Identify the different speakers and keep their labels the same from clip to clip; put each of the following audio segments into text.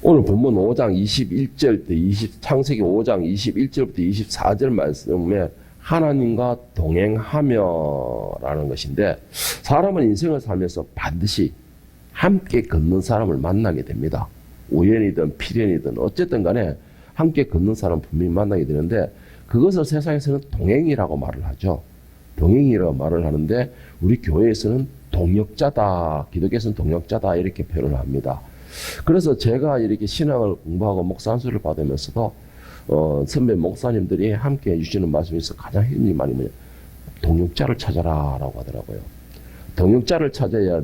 Speaker 1: 오늘 본문 5장 21절부터 창세기 5장 21절부터 24절 말씀에 하나님과 동행하며라는 것인데, 사람은 인생을 살면서 반드시 함께 걷는 사람을 만나게 됩니다. 우연이든 필연이든 어쨌든 간에 함께 걷는 사람 분명히 만나게 되는데, 그것을 세상에서는 동행이라고 말을 하죠. 동행이라고 말을 하는데, 우리 교회에서는 동역자다, 기독교에서는 동역자다 이렇게 표현을 합니다. 그래서 제가 이렇게 신앙을 공부하고 목사 안수를 받으면서도 선배 목사님들이 함께 해주시는 말씀에서 가장 힘이 많이 뭐냐, 동역자를 찾아라 라고 하더라고요. 동역자를 찾아야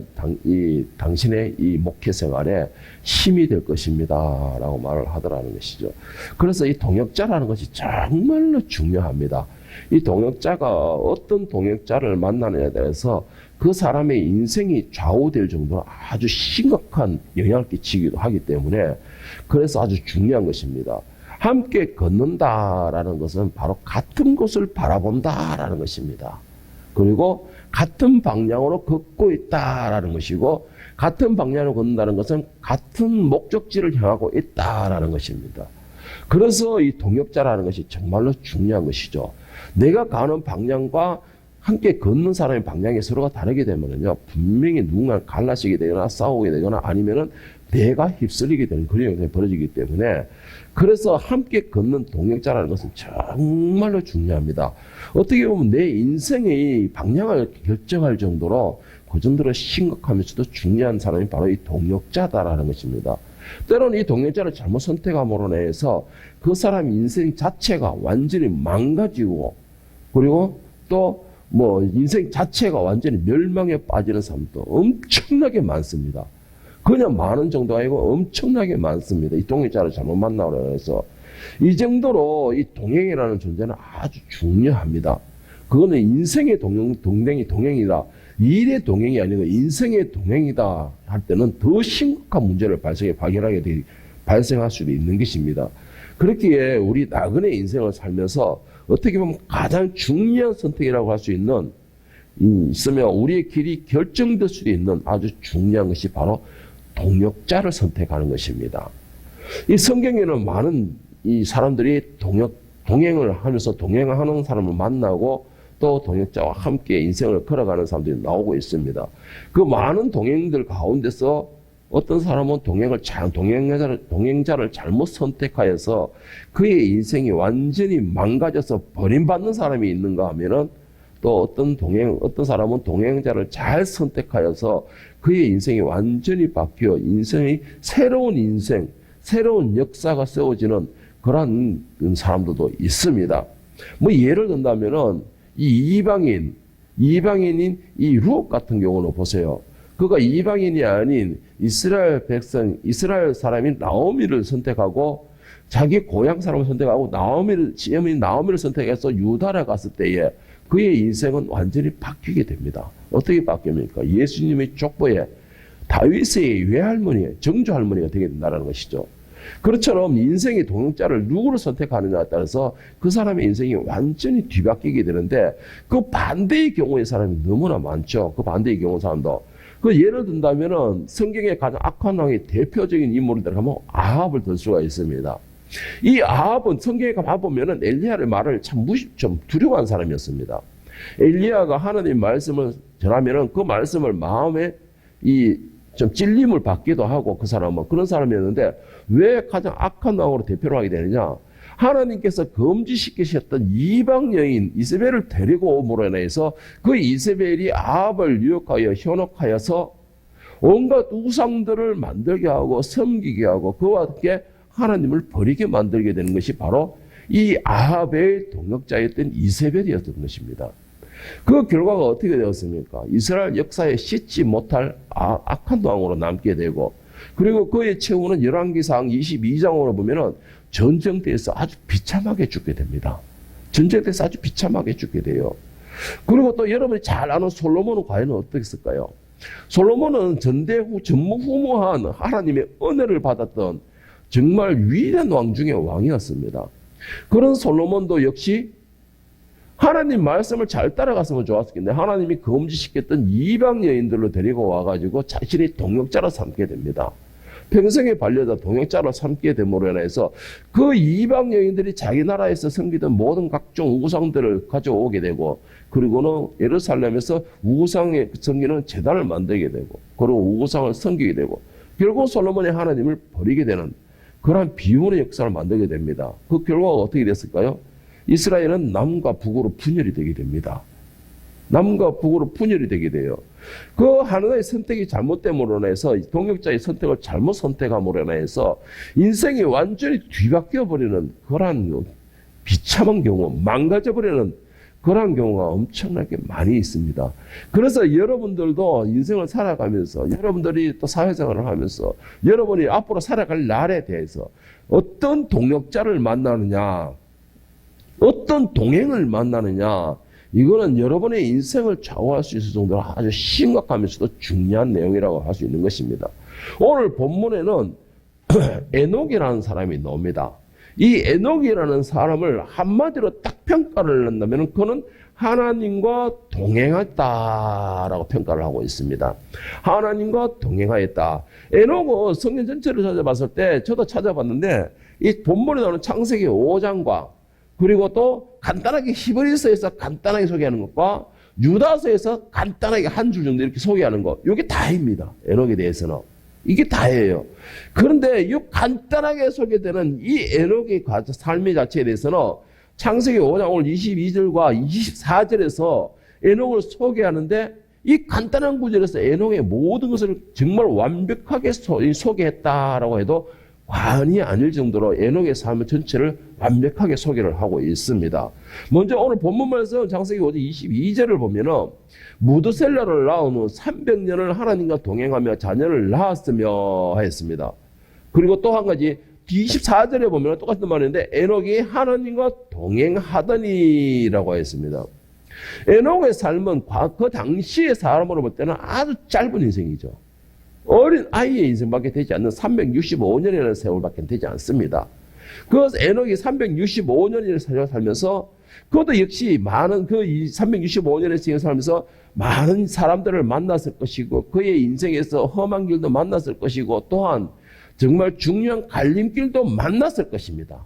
Speaker 1: 당신의 이 목회 생활에 힘이 될 것입니다 라고 말을 하더라는 것이죠. 그래서 이 동역자라는 것이 정말로 중요합니다. 이 동역자가 어떤 동역자를 만나느냐에 대해서 그 사람의 인생이 좌우될 정도로 아주 심각한 영향을 끼치기도 하기 때문에, 그래서 아주 중요한 것입니다. 함께 걷는다라는 것은 바로 같은 곳을 바라본다라는 것입니다. 그리고 같은 방향으로 걷고 있다라는 것이고, 같은 방향으로 걷는다는 것은 같은 목적지를 향하고 있다라는 것입니다. 그래서 이 동역자라는 것이 정말로 중요한 것이죠. 내가 가는 방향과 함께 걷는 사람의 방향이 서로가 다르게 되면은요, 분명히 누군가 갈라지게 되거나 싸우게 되거나 아니면은 내가 휩쓸리게 되는 그런 현상이 벌어지기 때문에, 그래서 함께 걷는 동역자라는 것은 정말로 중요합니다. 어떻게 보면 내 인생의 방향을 결정할 정도로 그 정도로 심각하면서도 중요한 사람이 바로 이 동역자다라는 것입니다. 때로는 이 동역자를 잘못 선택함으로 인해서 그 사람 인생 자체가 완전히 망가지고, 그리고 또 인생 자체가 완전히 멸망에 빠지는 사람도 엄청나게 많습니다. 그냥 많은 정도가 아니고 엄청나게 많습니다. 이 동역자를 잘못 만나고 해서. 이 정도로 이 동행이라는 존재는 아주 중요합니다. 그거는 인생의 동행이다. 일의 동행이 아니고 인생의 동행이다 할 때는 더 심각한 문제를 발생할 수도 있는 것입니다. 그렇기에 우리 나그네 인생을 살면서 어떻게 보면 가장 중요한 선택이라고 할 수 있는, 있으면 우리의 길이 결정될 수도 있는 아주 중요한 것이 바로 동역자를 선택하는 것입니다. 이 성경에는 많은 이 사람들이 동행을 하면서 동행하는 사람을 만나고 또 동역자와 함께 인생을 걸어가는 사람들이 나오고 있습니다. 그 많은 동행들 가운데서 어떤 사람은 동행자를 잘못 선택하여서 그의 인생이 완전히 망가져서 버림받는 사람이 있는가 하면은, 또 어떤 사람은 동행자를 잘 선택하여서 그의 인생이 완전히 바뀌어 새로운 역사가 세워지는 그런 사람들도 있습니다. 예를 든다면은 이방인인 이 룻 같은 경우는 보세요. 그가 이방인이 아닌 이스라엘 이스라엘 사람인 나오미를 선택하고, 자기 고향 사람을 선택하고 나오미를 선택해서 유다를 갔을 때에 그의 인생은 완전히 바뀌게 됩니다. 어떻게 바뀝니까? 예수님의 족보에 다윗의 외할머니, 정조 할머니가 되게 된다는 것이죠. 그렇처럼 인생의 동역자를 누구를 선택하느냐에 따라서 그 사람의 인생이 완전히 뒤바뀌게 되는데, 그 반대의 경우의 사람이 너무나 많죠. 그 반대의 경우 사람도. 예를 든다면은 성경의 가장 악한 왕의 대표적인 인물을 들어가면 아합을 들 수가 있습니다. 이 아합은 성경에 가보면은 엘리야의 말을 좀 두려워한 사람이었습니다. 엘리야가 하나님 말씀을 전하면은 그 말씀을 마음에 좀 찔림을 받기도 하고, 그 사람은 그런 사람이었는데, 왜 가장 악한 왕으로 대표를 하게 되느냐? 하나님께서 금지시키셨던 이방 여인 이세벨을 데리고 오므로 인해서 그 이세벨이 아합을 유혹하여 현혹하여서 온갖 우상들을 만들게 하고 섬기게 하고 그와 함께 하나님을 버리게 만들게 되는 것이 바로 이 아합의 동역자였던 이세벨이었던 것입니다. 그 결과가 어떻게 되었습니까? 이스라엘 역사에 씻지 못할 악한 왕으로 남게 되고, 그리고 그의 최후는 열왕기상 22장으로 보면은 전쟁터에서 아주 비참하게 죽게 됩니다. 전쟁터에서 아주 비참하게 죽게 돼요. 그리고 또 여러분이 잘 아는 솔로몬은 과연 어떻겠을까요? 솔로몬은 전무후무한 하나님의 은혜를 받았던 정말 위대한 왕 중의 왕이었습니다. 그런 솔로몬도 역시 하나님 말씀을 잘 따라갔으면 좋았을 텐데, 하나님이 금지시켰던 이방 여인들로 데리고 와가지고 자신의 동역자로 삼게 됩니다. 평생의 반려자 동역자로 삼게 됨으로 인해서 그 이방 여인들이 자기 나라에서 섬기던 모든 각종 우상들을 가져오게 되고, 그리고는 예루살렘에서 우상에 섬기는 제단을 만들게 되고, 그리고 우상을 섬기게 되고, 결국 솔로몬이 하나님을 버리게 되는 그러한 비운의 역사를 만들게 됩니다. 그 결과가 어떻게 됐을까요? 이스라엘은 남과 북으로 분열이 되게 됩니다. 남과 북으로 분열이 되게 돼요. 그 하나의 선택이 잘못됨으로 인해서, 동역자의 선택을 잘못 선택함으로 인해서 인생이 완전히 뒤바뀌어 버리는 그러한 비참한 경우, 망가져 버리는 그러한 경우가 엄청나게 많이 있습니다. 그래서 여러분들도 인생을 살아가면서, 여러분들이 또 사회생활을 하면서, 여러분이 앞으로 살아갈 날에 대해서 어떤 동역자를 만나느냐, 어떤 동행을 만나느냐, 이거는 여러분의 인생을 좌우할 수 있을 정도로 아주 심각하면서도 중요한 내용이라고 할 수 있는 것입니다. 오늘 본문에는 에녹이라는 사람이 나옵니다. 이 에녹이라는 사람을 한마디로 딱 평가를 한다면 그는 하나님과 동행했다라고 평가를 하고 있습니다. 하나님과 동행하였다. 에녹은 성경 전체를 찾아봤을 때, 저도 찾아봤는데, 이 본문에 나오는 창세기 5장과 그리고 또 간단하게 히브리서에서 간단하게 소개하는 것과 유다서에서 간단하게 한 줄 정도 이렇게 소개하는 것, 이게 다입니다. 에녹에 대해서는. 이게 다예요. 그런데 이 간단하게 소개되는 이 에녹의 삶의 자체에 대해서는 창세기 5장 오늘 22절과 24절에서 에녹을 소개하는데, 이 간단한 구절에서 에녹의 모든 것을 정말 완벽하게 소개했다라고 해도 과언이 아닐 정도로 에녹의 삶 전체를 완벽하게 소개를 하고 있습니다. 먼저 오늘 본문에서 창세기 5장 22절을 보면은 무드셀라를 낳은 후 300년을 하나님과 동행하며 자녀를 낳았으며 하였습니다. 그리고 또 한 가지 24절에 보면 똑같은 말인데, 에녹이 하나님과 동행하더니라고 했습니다. 에녹의 삶은 그 당시의 사람으로 볼 때는 아주 짧은 인생이죠. 어린 아이의 인생밖에 되지 않는 365년이라는 세월밖에 되지 않습니다. 그래서 에녹이 365년을 살면서, 그것도 역시 많은 365년의 생을 살면서 많은 사람들을 만났을 것이고, 그의 인생에서 험한 길도 만났을 것이고, 또한 정말 중요한 갈림길도 만났을 것입니다.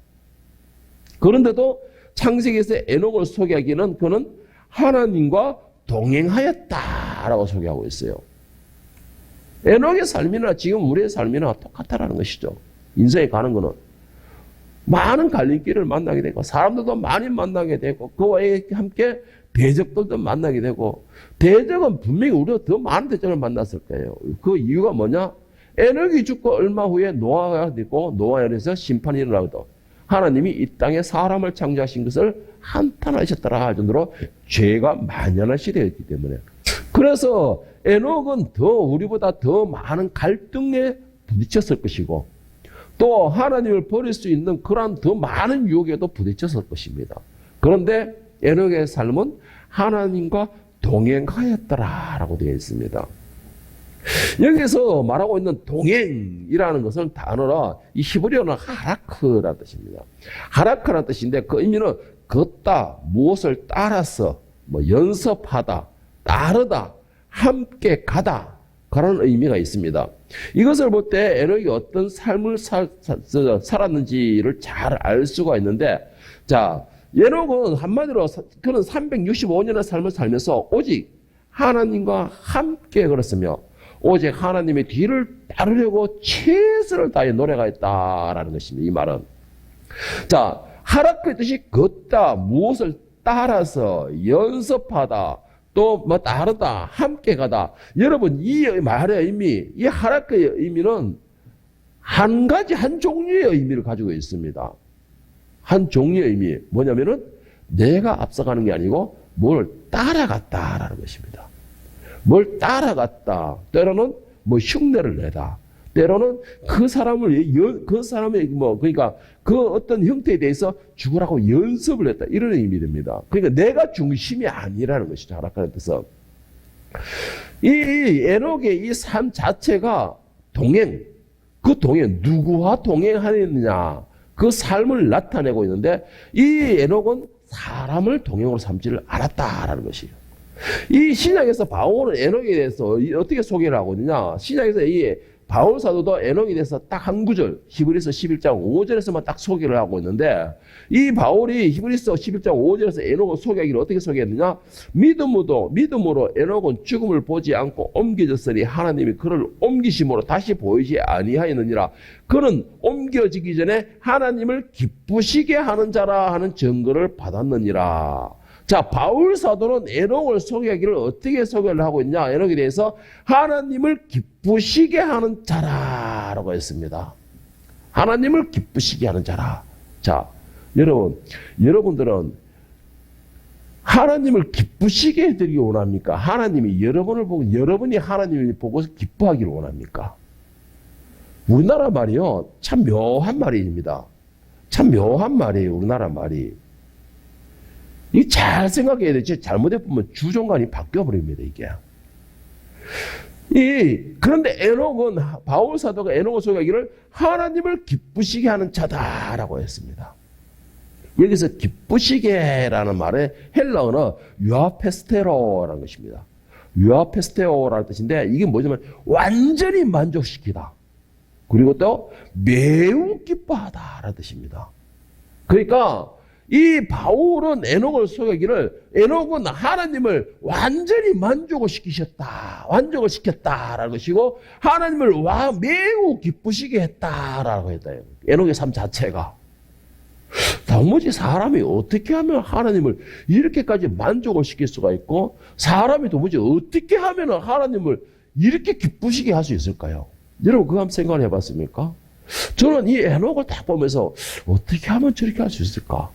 Speaker 1: 그런데도 창세기에서 에녹을 소개하기는 그는 하나님과 동행하였다라고 소개하고 있어요. 에녹의 삶이나 지금 우리의 삶이나 똑같다라는 것이죠. 인생에 가는 거는 많은 갈림길을 만나게 되고, 사람들도 많이 만나게 되고, 그와 함께 대적들도 만나게 되고, 대적은 분명히 우리가 더 많은 대적을 만났을 거예요. 그 이유가 뭐냐? 에녹이 죽고 얼마 후에 노아가 되고, 노아에서 심판이 일어나거든. 하나님이 이 땅에 사람을 창조하신 것을 한탄하셨더라 할 정도로 죄가 만연한 시대였기 때문에. 그래서 에녹은 우리보다 더 많은 갈등에 부딪혔을 것이고, 또 하나님을 버릴 수 있는 그러한 더 많은 유혹에도 부딪혔을 것입니다. 그런데 에녹의 삶은 하나님과 동행하였더라라고 되어 있습니다. 여기서 말하고 있는 동행이라는 것은 단어로 이 히브리어는 하라크라는 뜻입니다. 하라크라는 뜻인데 그 의미는 걷다, 무엇을 따라서, 연습하다, 따르다, 함께 가다, 그런 의미가 있습니다. 이것을 볼 때 에녹이 어떤 삶을 살았는지를 잘 알 수가 있는데, 자, 에녹은 한마디로 그는 365년의 삶을 살면서 오직 하나님과 함께 걸었으며, 오직 하나님의 뒤를 따르려고 최선을 다해 노력하였다라는 것입니다. 이 말은. 자, 하라크의 뜻이 걷다, 무엇을 따라서, 연습하다, 또 따르다, 함께 가다. 여러분, 이 말의 의미, 이 하라크의 의미는 한 가지, 한 종류의 의미를 가지고 있습니다. 한 종류의 의미. 뭐냐면은 내가 앞서가는 게 아니고 뭘 따라갔다라는 것입니다. 뭘 따라갔다. 때로는 흉내를 내다. 때로는 그 사람의 그러니까 그 어떤 형태에 대해서 죽으라고 연습을 했다. 이런 의미 됩니다. 그러니까 내가 중심이 아니라는 것이죠. 하라크라는 뜻은. 이 에녹의 이 삶 자체가 동행, 그 동행, 누구와 동행하느냐, 그 삶을 나타내고 있는데, 이 에녹은 사람을 동행으로 삼지를 않았다라는 것이에요. 이 신약에서 바울은 에녹에 대해서 어떻게 소개를 하거든요. 신약에서 이 바울 사도도 에녹에 대해서 딱 한 구절, 히브리서 11장 5절에서만 딱 소개를 하고 있는데, 이 바울이 히브리서 11장 5절에서 에녹을 소개하기를 어떻게 소개했느냐? 믿음으로 에녹은 죽음을 보지 않고 옮겨졌으니 하나님이 그를 옮기심으로 다시 보이지 아니하였느니라. 그는 옮겨지기 전에 하나님을 기쁘시게 하는 자라 하는 증거를 받았느니라. 자, 바울 사도는 에녹을 소개하기를 어떻게 소개를 하고 있냐? 에녹에 대해서 하나님을 기쁘시게 하는 자라라고 했습니다. 하나님을 기쁘시게 하는 자라. 자, 여러분들은 하나님을 기쁘시게 해드리기 원합니까? 하나님이 여러분이 하나님을 보고서 기뻐하기를 원합니까? 우리나라 말이요, 참 묘한 말입니다. 참 묘한 말이에요, 우리나라 말이. 이 잘 생각해야 돼. 잘못해 보면 주종관이 바뀌어버립니다, 이게. 그런데 에녹은, 바울 사도가 에녹을 소개하기를 하나님을 기쁘시게 하는 자다라고 했습니다. 여기서 기쁘시게라는 말의 헬라어는 유아페스테로라는 것입니다. 유아페스테오라는 뜻인데, 이게 뭐냐면 완전히 만족시키다. 그리고 또 매우 기뻐하다라는 뜻입니다. 그러니까 이 바울은 에녹을 소개하기를 에녹은 하나님을 완전히 만족을 시켰다라는 것이고 하나님을 매우 기쁘시게 했다라고 했다. 에녹의 삶 자체가. 도무지 사람이 어떻게 하면 하나님을 이렇게까지 만족을 시킬 수가 있고 사람이 도무지 어떻게 하면 하나님을 이렇게 기쁘시게 할 수 있을까요? 여러분 그거 한번 생각을 해봤습니까? 저는 이 에녹을 딱 보면서 어떻게 하면 저렇게 할 수 있을까?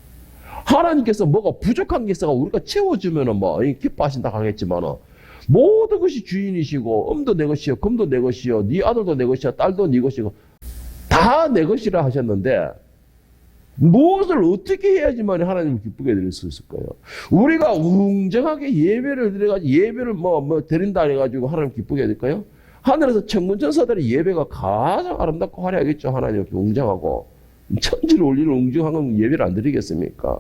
Speaker 1: 하나님께서 뭐가 부족한 게 있어가 우리가 채워주면은 뭐 기뻐하신다 하겠지만은 모든 것이 주인이시고 음도 내 것이요 금도 내 것이요 네 아들도 내 것이요 딸도 네 것이고 다 내 것이라 하셨는데 무엇을 어떻게 해야지만 하나님을 기쁘게 드릴 수 있을까요? 우리가 웅장하게 예배를 드려가지고 예배를 드린다 해가지고 하나님 기쁘게 해드릴까요? 하늘에서 천군천사들의 예배가 가장 아름답고 화려하겠죠. 하나님 이렇게 웅장하고 천지를 올리는 웅장한 예배를 안 드리겠습니까?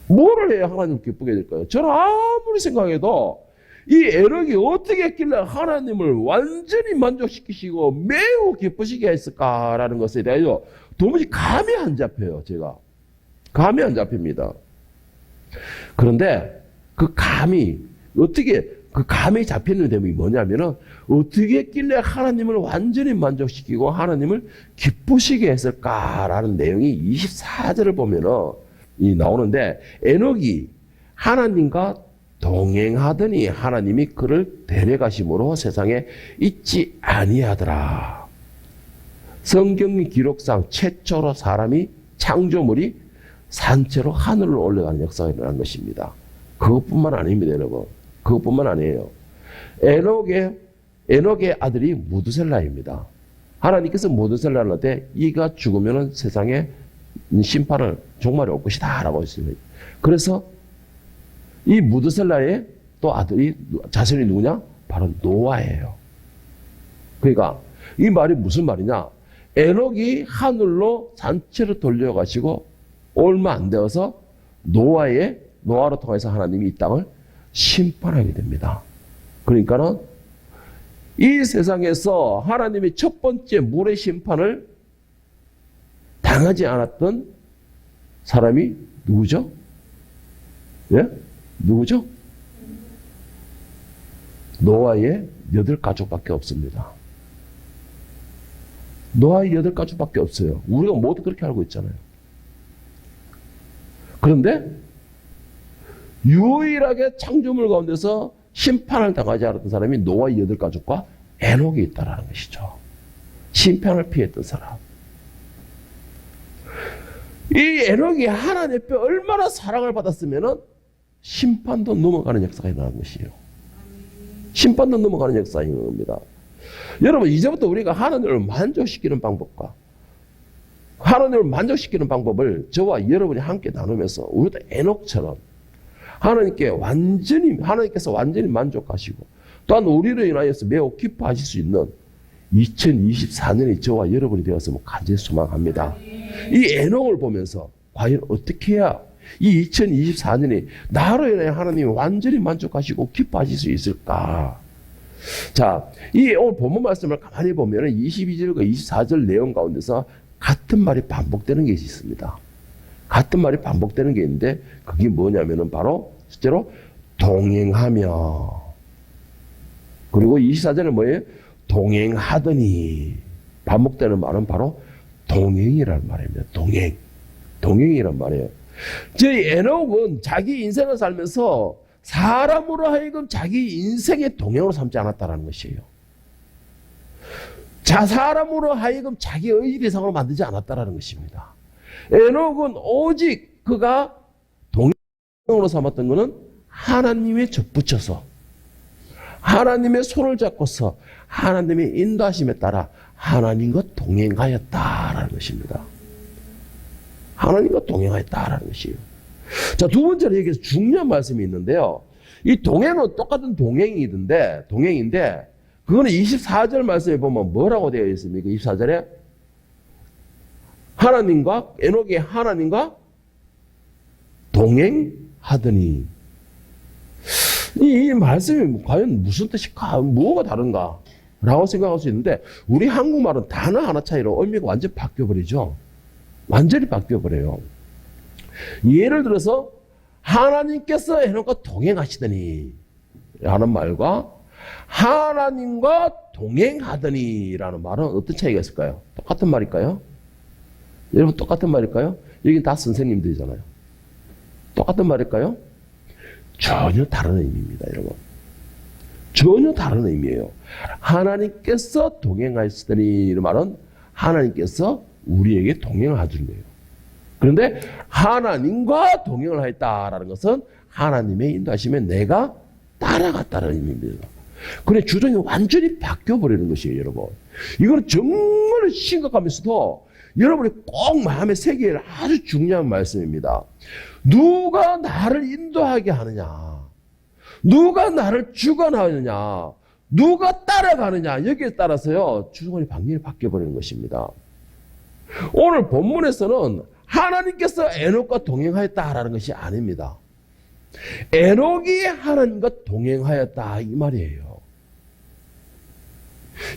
Speaker 1: 뭐를 해야 하나님 기쁘게 될까요? 저는 아무리 생각해도 이 에녹이 어떻게 했길래 하나님을 완전히 만족시키시고 매우 기쁘시게 했을까라는 것에 대해서 도무지 감이 안 잡혀요. 제가 감이 안 잡힙니다. 그런데 그 감이 잡히는 대목이 뭐냐면은 어떻게 했길래 하나님을 완전히 만족시키고 하나님을 기쁘시게 했을까라는 내용이 24절을 보면은 나오는데 에녹이 하나님과 동행하더니 하나님이 그를 데려가심으로 세상에 있지 아니하더라. 성경 기록상 최초로 사람이 창조물이 산채로 하늘로 올라가는 역사가 일어난 것입니다. 그것뿐만 아닙니다, 여러분. 그것뿐만 아니에요. 에녹의 아들이 무드셀라입니다. 하나님께서 무드셀라한테 이가 죽으면 세상에 심판을 종말이 올 것이다 라고 했어요. 그래서 이 무드셀라의 또 아들이 자손이 누구냐? 바로 노아예요. 그러니까 이 말이 무슨 말이냐? 에녹이 하늘로 산채로 돌려가시고 얼마 안 되어서 노아로 통해서 하나님이 이 땅을 심판하게 됩니다. 그러니까는 이 세상에서 하나님의 첫 번째 물의 심판을 당하지 않았던 사람이 누구죠? 예? 누구죠? 노아의 8가족밖에 없습니다. 노아의 8가족밖에 없어요. 우리가 모두 그렇게 알고 있잖아요. 그런데 유일하게 창조물 가운데서 심판을 당하지 않았던 사람이 노아의 8가족과 에녹이 있다는 것이죠. 심판을 피했던 사람. 이 에녹이 하나님 앞에 얼마나 사랑을 받았으면은 심판도 넘어가는 역사가 일어나는 것이에요. 심판도 넘어가는 역사인 겁니다. 여러분 이제부터 우리가 하나님을 만족시키는 방법과 하나님을 만족시키는 방법을 저와 여러분이 함께 나누면서 우리도 에녹처럼 하나님께서 완전히 만족하시고 또한 우리로 인하여서 매우 기뻐하실 수 있는 2024년이 저와 여러분이 되었으면 간절히 소망합니다. 이 에녹을 보면서 과연 어떻게 해야 이 2024년이 나로 인해 하나님이 완전히 만족하시고 기뻐하실 수 있을까? 자, 이 오늘 본문 말씀을 가만히 보면 22절과 24절 내용 가운데서 같은 말이 반복되는 게 있습니다. 같은 말이 반복되는 게 있는데 그게 뭐냐면은 바로 실제로 동행하며, 그리고 24절은 뭐예요? 동행하더니. 반복되는 말은 바로 동행이라는 말입니다. 동행이란 말이에요. 저희 에녹은 자기 인생을 살면서 사람으로 하여금 자기 인생의 동행으로 삼지 않았다는 것이에요. 사람으로 하여금 자기 의리상으로 만들지 않았다는 것입니다. 에녹은 오직 그가 동행으로 삼았던 것은 하나님의 접붙여서, 하나님의 손을 잡고서 하나님의 인도하심에 따라 하나님과 동행하였다라는 것입니다. 하나님과 동행하였다라는 것이에요. 자, 두 번째로 여기서 중요한 말씀이 있는데요. 이 동행은 똑같은 동행인데 그거는 24절 말씀에 보면 뭐라고 되어 있습니까? 24절에 에녹이 하나님과 동행하더니. 이 말씀이 과연 무슨 뜻일까? 뭐가 다른가? 라고 생각할 수 있는데 우리 한국말은 단어 하나 차이로 의미가 완전히 바뀌어버리죠. 완전히 바뀌어버려요. 예를 들어서 하나님께서 에녹과 동행하시더니 라는 말과 하나님과 동행하더니 라는 말은 어떤 차이가 있을까요? 똑같은 말일까요? 여러분 똑같은 말일까요? 여기 다 선생님들이잖아요. 똑같은 말일까요? 전혀 다른 의미입니다, 여러분. 전혀 다른 의미예요. 하나님께서 동행하시더니 이 말은 하나님께서 우리에게 동행을 하시는 거예요. 그런데 하나님과 동행을 하였다라는 것은 하나님의 인도하심에 내가 따라갔다는 의미입니다. 그런데 주장이 완전히 바뀌어버리는 것이에요, 여러분. 이거는 정말 심각하면서도 여러분이 꼭 마음에 새겨야 할 아주 중요한 말씀입니다. 누가 나를 인도하게 하느냐, 누가 나를 주관하느냐, 누가 따라가느냐, 여기에 따라서요 주관이 방향이 바뀌어버리는 것입니다. 오늘 본문에서는 하나님께서 에녹과 동행하였다라는 것이 아닙니다. 에녹이 하나님과 동행하였다 이 말이에요.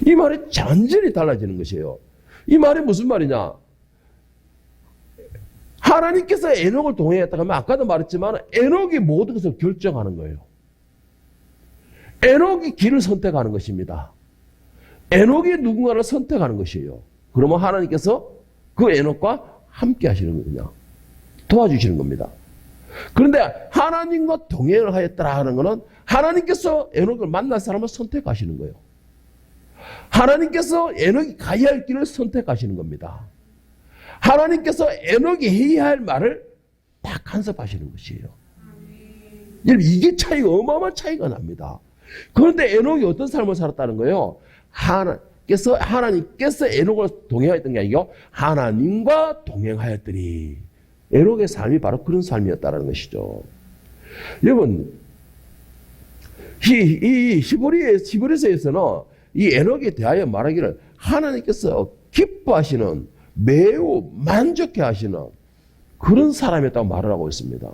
Speaker 1: 이 말이 완전히 달라지는 것이에요. 이 말이 무슨 말이냐? 하나님께서 에녹을 동행했다 하면 아까도 말했지만 에녹이 모든 것을 결정하는 거예요. 에녹이 길을 선택하는 것입니다. 에녹이 누군가를 선택하는 것이에요. 그러면 하나님께서 그 에녹과 함께 하시는 거냐? 도와주시는 겁니다. 그런데 하나님과 동행을 하였더라 하는 것은 하나님께서 에녹을 만날 사람을 선택하시는 거예요. 하나님께서 에녹이 가야 할 길을 선택하시는 겁니다. 하나님께서 에녹이 해야 할 말을 딱 간섭하시는 것이에요. 여러분 이게 차이가 어마어마한 차이가 납니다. 그런데 에녹이 어떤 삶을 살았다는 거예요? 하나님께서 에녹을 동행하였던 게 아니고 하나님과 동행하였더니 에녹의 삶이 바로 그런 삶이었다는 것이죠. 여러분 이 히브리서에서는 이 에녹에 대하여 말하기를 하나님께서 기뻐하시는, 매우 만족해 하시는 그런 사람이었다고 말을 하고 있습니다.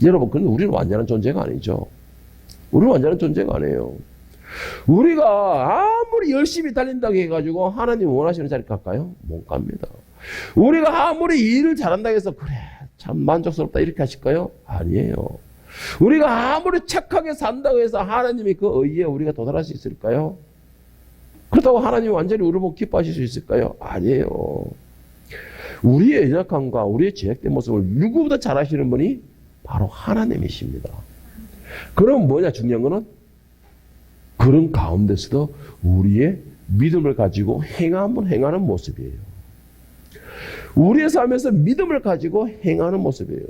Speaker 1: 여러분, 그런데 우리는 완전한 존재가 아니죠. 우리는 완전한 존재가 아니에요. 우리가 아무리 열심히 달린다고 해가지고 하나님 원하시는 자리 갈까요? 못 갑니다. 우리가 아무리 일을 잘한다고 해서 그래 참 만족스럽다 이렇게 하실까요? 아니에요. 우리가 아무리 착하게 산다고 해서 하나님이 그 의의에 우리가 도달할 수 있을까요? 그렇다고 하나님이 완전히 우리를 보고 기뻐하실 수 있을까요? 아니에요. 우리의 연약함과 우리의 제약된 모습을 누구보다 잘 아시는 분이 바로 하나님이십니다. 그럼 뭐냐 중요한 거는 그런 가운데서도 우리의 믿음을 가지고 행하는 모습이에요. 우리의 삶에서 믿음을 가지고 행하는 모습이에요.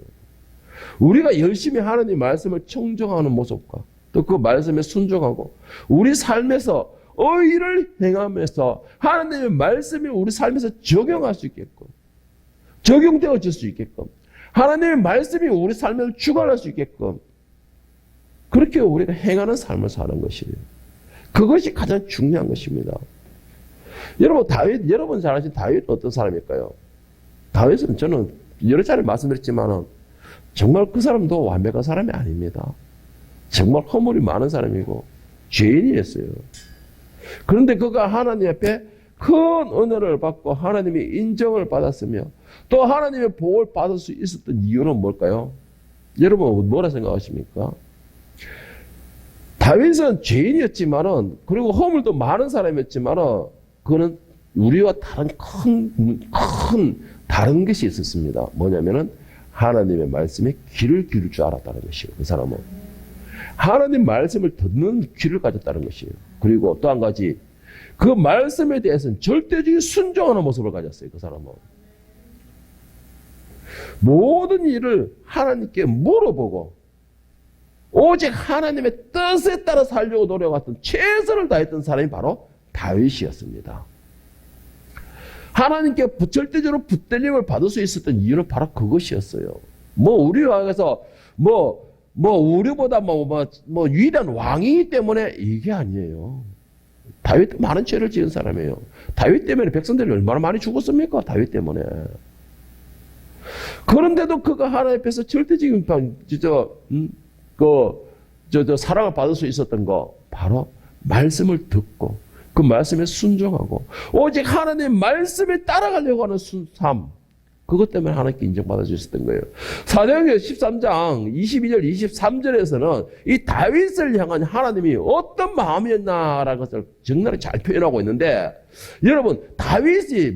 Speaker 1: 우리가 열심히 하나님 말씀을 청정하는 모습과 또 그 말씀에 순종하고 우리 삶에서 의를 행하면서 하나님의 말씀이 우리 삶에서 적용할 수 있게끔, 적용되어질 수 있게끔, 하나님의 말씀이 우리 삶을 주관할 수 있게끔 그렇게 우리가 행하는 삶을 사는 것이에요. 그것이 가장 중요한 것입니다. 여러분 잘 아시는 다윗은 어떤 사람일까요? 다윗은 저는 여러 차례 말씀드렸지만은 정말 그 사람도 완벽한 사람이 아닙니다. 정말 허물이 많은 사람이고 죄인이었어요. 그런데 그가 하나님 앞에 큰 은혜를 받고 하나님의 인정을 받았으며 또 하나님의 복을 받을 수 있었던 이유는 뭘까요? 여러분 뭐라 생각하십니까? 다윗은 죄인이었지만은 그리고 허물도 많은 사람이었지만은 그는 우리와 다른 큰 다른 것이 있었습니다. 뭐냐면은 하나님의 말씀에 귀를 기울일 줄 알았다는 것이에요. 그 사람은 하나님 말씀을 듣는 귀를 가졌다는 것이에요. 그리고 또 한 가지 그 말씀에 대해서는 절대적인 순종하는 모습을 가졌어요. 그 사람은 모든 일을 하나님께 물어보고 오직 하나님의 뜻에 따라 살려고 노력했던 최선을 다했던 사람이 바로 다윗이었습니다. 하나님께 절대적으로 붙들림을 받을 수 있었던 이유는 바로 그것이었어요. 우리와 해서 우리보다 위대한 왕이기 때문에 이게 아니에요. 다윗도 많은 죄를 지은 사람이에요. 다윗 때문에 백성들이 얼마나 많이 죽었습니까? 다윗 때문에. 그런데도 그가 하나님 앞에서 절대적인 사랑을 받을 수 있었던 거 바로 말씀을 듣고 그 말씀에 순종하고 오직 하나님 말씀에 따라가려고 하는 삶 그것 때문에 하나님께 인정받아 주셨던 거예요. 사도행전 13장 22절 23절에서는 이 다윗을 향한 하나님이 어떤 마음이었나라는 것을 적나라하게 잘 표현하고 있는데 여러분 다윗이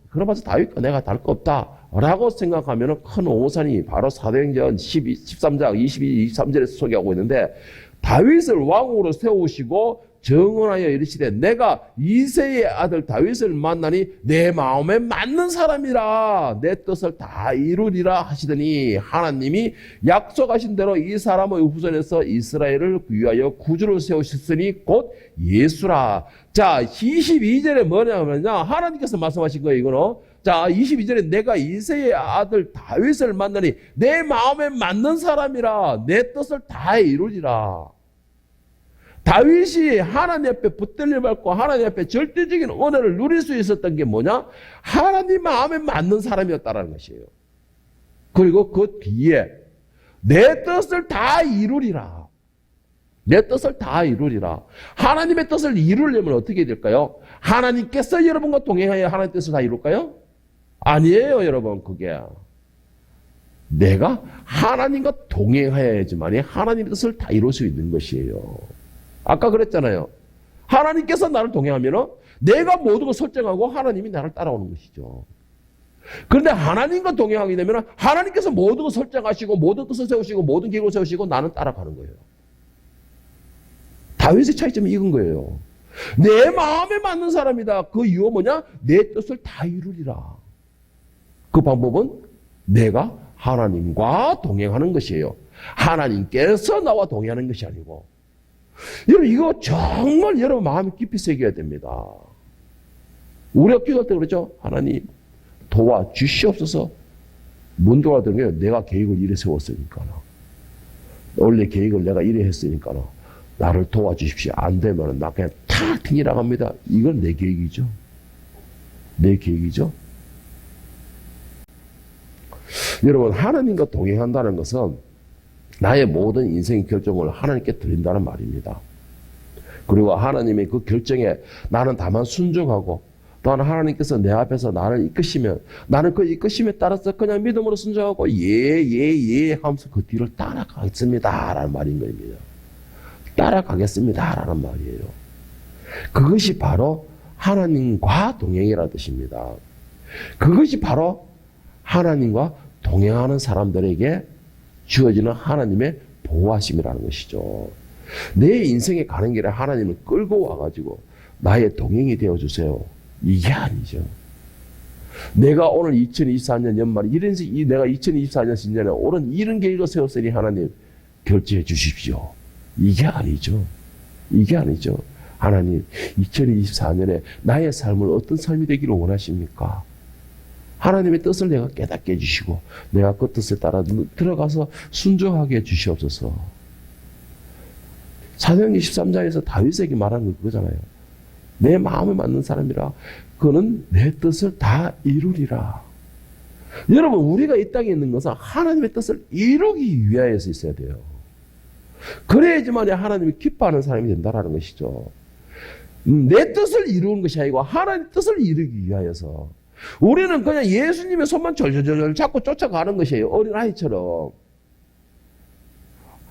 Speaker 1: 그러면서 다윗과 내가 다를 거 없다 라고 생각하면 큰 오산이 바로 사도행전 13장 22, 23절에서 소개하고 있는데 다윗을 왕으로 세우시고 정언하여 이르시되 내가 이새의 아들 다윗을 만나니 내 마음에 맞는 사람이라 내 뜻을 다 이루리라 하시더니 하나님이 약속하신 대로 이 사람의 후손에서 이스라엘을 위하여 구주를 세우셨으니 곧 예수라. 자 22절에 뭐냐면요 하나님께서 말씀하신 거예요. 이거는 자 22절에 내가 이새의 아들 다윗을 만나니 내 마음에 맞는 사람이라 내 뜻을 다 이루리라. 다윗이 하나님 앞에 붙들림 받고 하나님 앞에 절대적인 은혜를 누릴 수 있었던 게 뭐냐? 하나님 마음에 맞는 사람이었다는 것이에요. 그리고 그 뒤에 내 뜻을 다 이루리라. 내 뜻을 다 이루리라. 하나님의 뜻을 이루려면 어떻게 될까요? 하나님께서 여러분과 동행하여 하나님의 뜻을 다 이룰까요? 아니에요, 여러분. 그게 내가 하나님과 동행하여야지만이 하나님의 뜻을 다 이룰 수 있는 것이에요. 아까 그랬잖아요. 하나님께서 나를 동행하면 내가 모든 걸 설정하고 하나님이 나를 따라오는 것이죠. 그런데 하나님과 동행하게 되면 하나님께서 모든 걸 설정하시고 모든 뜻을 세우시고 모든 계획을 세우시고 나는 따라가는 거예요. 다윗의 차이점이 이건 거예요. 내 마음에 맞는 사람이다. 그 이유가 뭐냐? 내 뜻을 다 이루리라. 그 방법은 내가 하나님과 동행하는 것이에요. 하나님께서 나와 동행하는 것이 아니고 여러분 이거 정말 여러분 마음이 깊이 새겨야 됩니다. 우리가 기도할 때 그러죠. 하나님 도와주시옵소서. 뭔 도와드는 거예요? 내가 계획을 이래 세웠으니까 원래 계획을 내가 이래 했으니까 나를 도와주십시오. 안 되면 나 그냥 탁 튕기라 갑니다. 이건 내 계획이죠. 내 계획이죠. 여러분 하나님과 동행한다는 것은 나의 모든 인생 결정을 하나님께 드린다는 말입니다. 그리고 하나님의 그 결정에 나는 다만 순종하고 또한 하나님께서 내 앞에서 나를 이끄시면 나는 그 이끄심에 따라서 그냥 믿음으로 순종하고 예 하면서 그 뒤를 따라가겠습니다 라는 말인 겁니다. 따라가겠습니다 라는 말이에요. 그것이 바로 하나님과 동행이라는 뜻입니다. 그것이 바로 하나님과 동행하는 사람들에게 주어지는 하나님의 보호하심이라는 것이죠. 내 인생에 가는 길에 하나님을 끌고 와가지고 나의 동행이 되어주세요. 이게 아니죠. 내가 오늘 2024년 연말에 내가 2024년 신년에 옳은 이런 계획을 세웠으니 하나님 결제해 주십시오. 이게 아니죠. 이게 아니죠. 하나님 2024년에 나의 삶을 어떤 삶이 되기를 원하십니까? 하나님의 뜻을 내가 깨닫게 해주시고 내가 그 뜻에 따라 들어가서 순종하게 해주시옵소서. 사도행전 13장에서 다윗에게 말한 거 그거잖아요. 내 마음에 맞는 사람이라 그는 내 뜻을 다 이루리라. 여러분, 우리가 이 땅에 있는 것은 하나님의 뜻을 이루기 위하여서 있어야 돼요. 그래야지만 하나님이 기뻐하는 사람이 된다는 것이죠. 내 뜻을 이루는 것이 아니고 하나님의 뜻을 이루기 위하여서. 우리는 그냥 예수님의 손만 절절절 잡고 쫓아가는 것이에요. 어린아이처럼.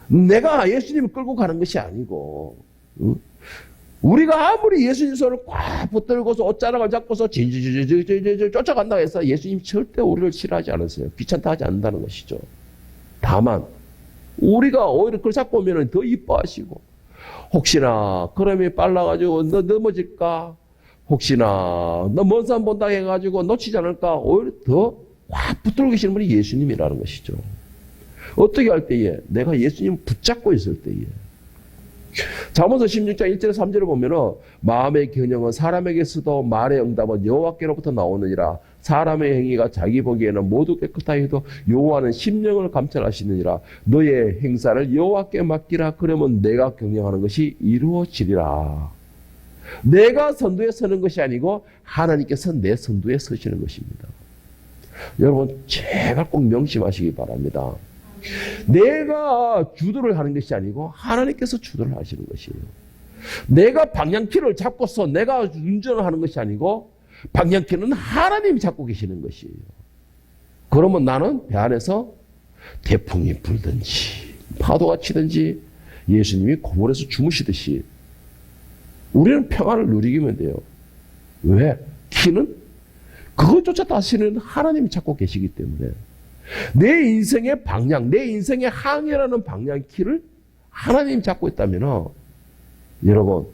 Speaker 1: 내가 예수님을 끌고 가는 것이 아니고, 우리가 아무리 예수님 손을 꽉 붙들고서 옷자락을 잡고서 질질질질 쫓아간다고 해서 예수님 절대 우리를 싫어하지 않으세요. 귀찮다 하지 않는다는 것이죠. 다만 우리가 오히려 그걸 잡고 오면 더 이뻐하시고, 혹시나 걸음이 빨라가지고 너 넘어질까, 혹시나 너 먼 산 본다 해가지고 놓치지 않을까, 오히려 더 꽉 붙들고 계시는 분이 예수님이라는 것이죠. 어떻게 할 때에? 내가 예수님 붙잡고 있을 때에. 잠언서 16장 1절에 3절을 보면은 마음의 경영은 사람에게서도 말의 응답은 여호와께로부터 나오느니라. 사람의 행위가 자기 보기에는 모두 깨끗하여도 여호와는 심령을 감찰하시느니라. 너의 행사를 여호와께 맡기라. 그러면 내가 경영하는 것이 이루어지리라. 내가 선두에 서는 것이 아니고 하나님께서 내 선두에 서시는 것입니다. 여러분, 제발 꼭 명심하시기 바랍니다. 내가 주도를 하는 것이 아니고 하나님께서 주도를 하시는 것이에요. 내가 방향키를 잡고서 내가 운전을 하는 것이 아니고 방향키는 하나님이 잡고 계시는 것이에요. 그러면 나는 배 안에서 태풍이 불든지 파도가 치든지 예수님이 고물에서 주무시듯이 우리는 평안을 누리기만 돼요. 왜? 키는 그것조차 다시는 하나님이 잡고 계시기 때문에 내 인생의 방향, 내 인생의 항해라는 방향키를 하나님이 잡고 있다면 여러분,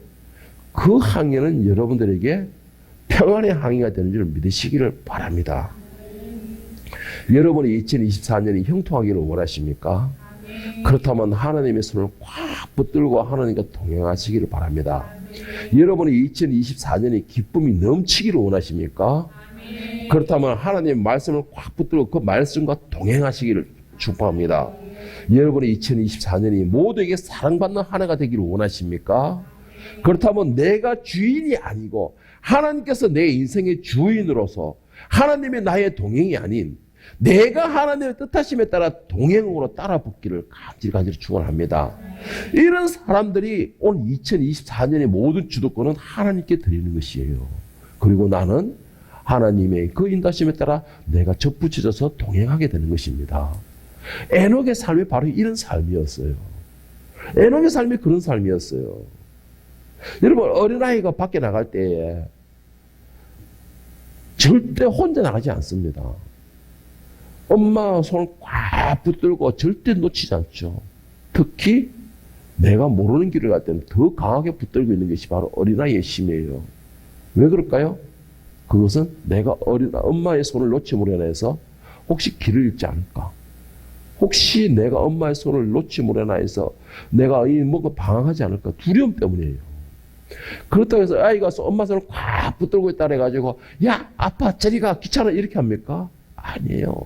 Speaker 1: 그 항해는 여러분들에게 평안의 항해가 되는 줄 믿으시기를 바랍니다. 여러분이 2024년이 형통하기를 원하십니까? 그렇다면 하나님의 손을 꽉 붙들고 하나님과 동행하시기를 바랍니다. 여러분이 2024년이 기쁨이 넘치기를 원하십니까? 그렇다면 하나님의 말씀을 꽉 붙들고 그 말씀과 동행하시기를 축복합니다. 여러분의 2024년이 모두에게 사랑받는 한 해가 되기를 원하십니까? 그렇다면 내가 주인이 아니고 하나님께서 내 인생의 주인으로서 하나님의 나의 동행이 아닌 내가 하나님의 뜻하심에 따라 동행으로 따라 붙기를 간절히 축원합니다. 이런 사람들이 오늘 2024년의 모든 주도권은 하나님께 드리는 것이에요. 그리고 나는 하나님의 그 인도하심에 따라 내가 접붙여져서 동행하게 되는 것입니다. 에녹의 삶이 바로 이런 삶이었어요. 에녹의 삶이 그런 삶이었어요. 여러분, 어린아이가 밖에 나갈 때에 절대 혼자 나가지 않습니다. 엄마 손을 꽉 붙들고 절대 놓치지 않죠. 특히 내가 모르는 길을 갈 때는 더 강하게 붙들고 있는 것이 바로 어린아이의 힘이에요. 왜 그럴까요? 그것은 내가 엄마의 손을 놓침으로 인해서 혹시 길을 잃지 않을까? 혹시 내가 엄마의 손을 놓침으로 인해서 내가 뭔가 방황하지 않을까? 두려움 때문이에요. 그렇다고 해서 아이가 엄마 손을 꽉 붙들고 있다 해가지고 야, 아빠 저리 가, 귀찮아, 이렇게 합니까? 아니에요.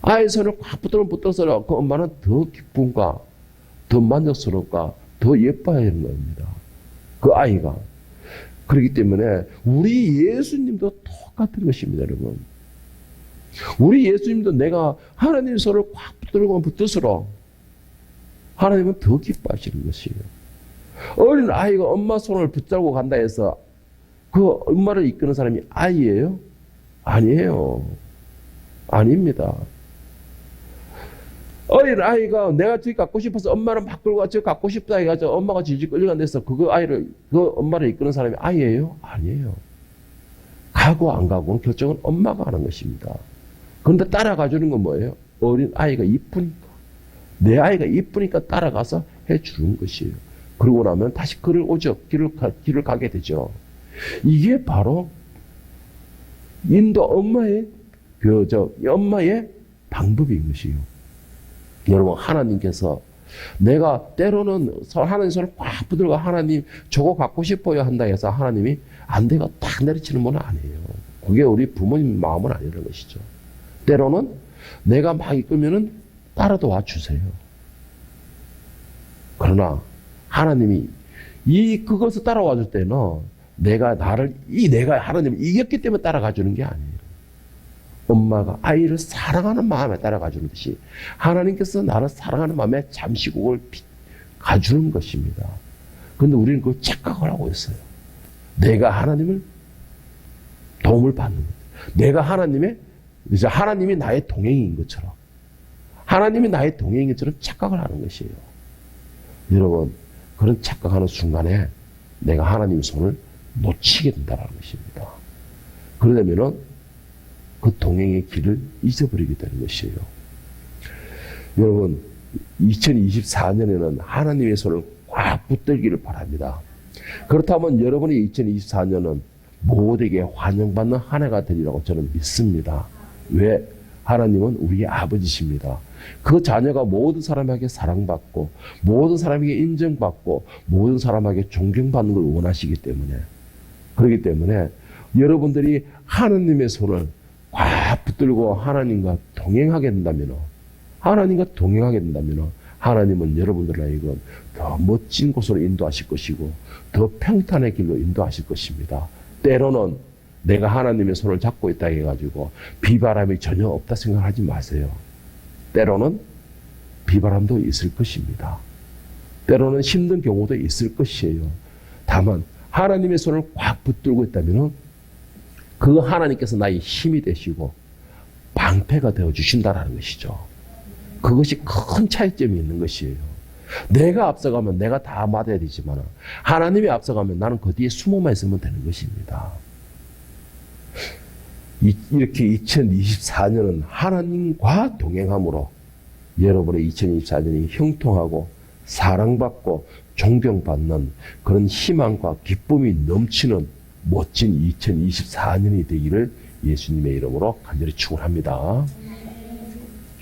Speaker 1: 아이의 손을 꽉 붙들어서 그 엄마는 더 기쁨과 더 만족스럽과 더 예뻐야 하는 겁니다. 그 아이가. 그렇기 때문에 우리 예수님도 똑같은 것입니다, 여러분. 우리 예수님도 내가 하나님의 손을 꽉 붙들고 붙들수록 하나님은 더 기뻐하시는 것이에요. 어린 아이가 엄마 손을 붙잡고 간다 해서 그 엄마를 이끄는 사람이 아이예요? 아니에요. 아닙니다. 어린 아이가 내가 저기 갖고 싶어서 엄마를 막 끌고 저기 갖고 싶다 해가지고 엄마가 질질 끌려간 데서 그 엄마를 이끄는 사람이 아이예요? 아니에요. 가고 안 가고는 결정은 엄마가 하는 것입니다. 그런데 따라가주는 건 뭐예요? 어린 아이가 이쁘니까. 내 아이가 이쁘니까 따라가서 해주는 것이에요. 그러고 나면 다시 길을 오죠. 길을 가게 되죠. 이게 바로 인도 엄마의 엄마의 방법인 것이에요. 여러분, 하나님께서 내가 때로는 하나님 손을 꽉 붙들고 하나님 저거 갖고 싶어요 한다 해서 하나님이 안 돼가 딱 내리치는 분은 아니에요. 그게 우리 부모님 마음은 아니라는 것이죠. 때로는 내가 막 이끌면은 따라도 와주세요. 그러나 하나님이 그것을 따라와 줄 때는 내가 하나님을 이겼기 때문에 따라가 주는 게 아니에요. 엄마가 아이를 사랑하는 마음에 따라가 주는 듯이 하나님께서 나를 사랑하는 마음에 잠시국을 가주는 것입니다. 그런데 우리는 그 착각을 하고 있어요. 내가 하나님을 도움을 받는 것. 내가 하나님이 나의 동행인 것처럼, 하나님이 나의 동행인 것처럼 착각을 하는 것이에요. 여러분, 그런 착각하는 순간에 내가 하나님의 손을 놓치게 된다는 것입니다. 그러려면은 그 동행의 길을 잊어버리게 되는 것이에요. 여러분, 2024년에는 하나님의 손을 꽉 붙들기를 바랍니다. 그렇다면 여러분의 2024년은 모두에게 환영받는 한 해가 되리라고 저는 믿습니다. 왜? 하나님은 우리의 아버지십니다. 그 자녀가 모든 사람에게 사랑받고 모든 사람에게 인정받고 모든 사람에게 존경받는 걸 원하시기 때문에, 그렇기 때문에 여러분들이 하나님의 손을 꽉 붙들고 하나님과 동행하게 된다면, 하나님은 여러분들에게 더 멋진 곳으로 인도하실 것이고 더 평탄의 길로 인도하실 것입니다. 때로는 내가 하나님의 손을 잡고 있다 해가지고 비바람이 전혀 없다 생각하지 마세요. 때로는 비바람도 있을 것입니다. 때로는 힘든 경우도 있을 것이에요. 다만 하나님의 손을 꽉 붙들고 있다면 그 하나님께서 나의 힘이 되시고 방패가 되어주신다는 것이죠. 그것이 큰 차이점이 있는 것이에요. 내가 앞서가면 내가 다 맞아야 되지만 하나님이 앞서가면 나는 그 뒤에 숨어만 있으면 되는 것입니다. 이렇게 2024년은 하나님과 동행함으로 여러분의 2024년이 형통하고 사랑받고 존경받는 그런 희망과 기쁨이 넘치는 멋진 2024년이 되기를 예수님의 이름으로 간절히 축원합니다.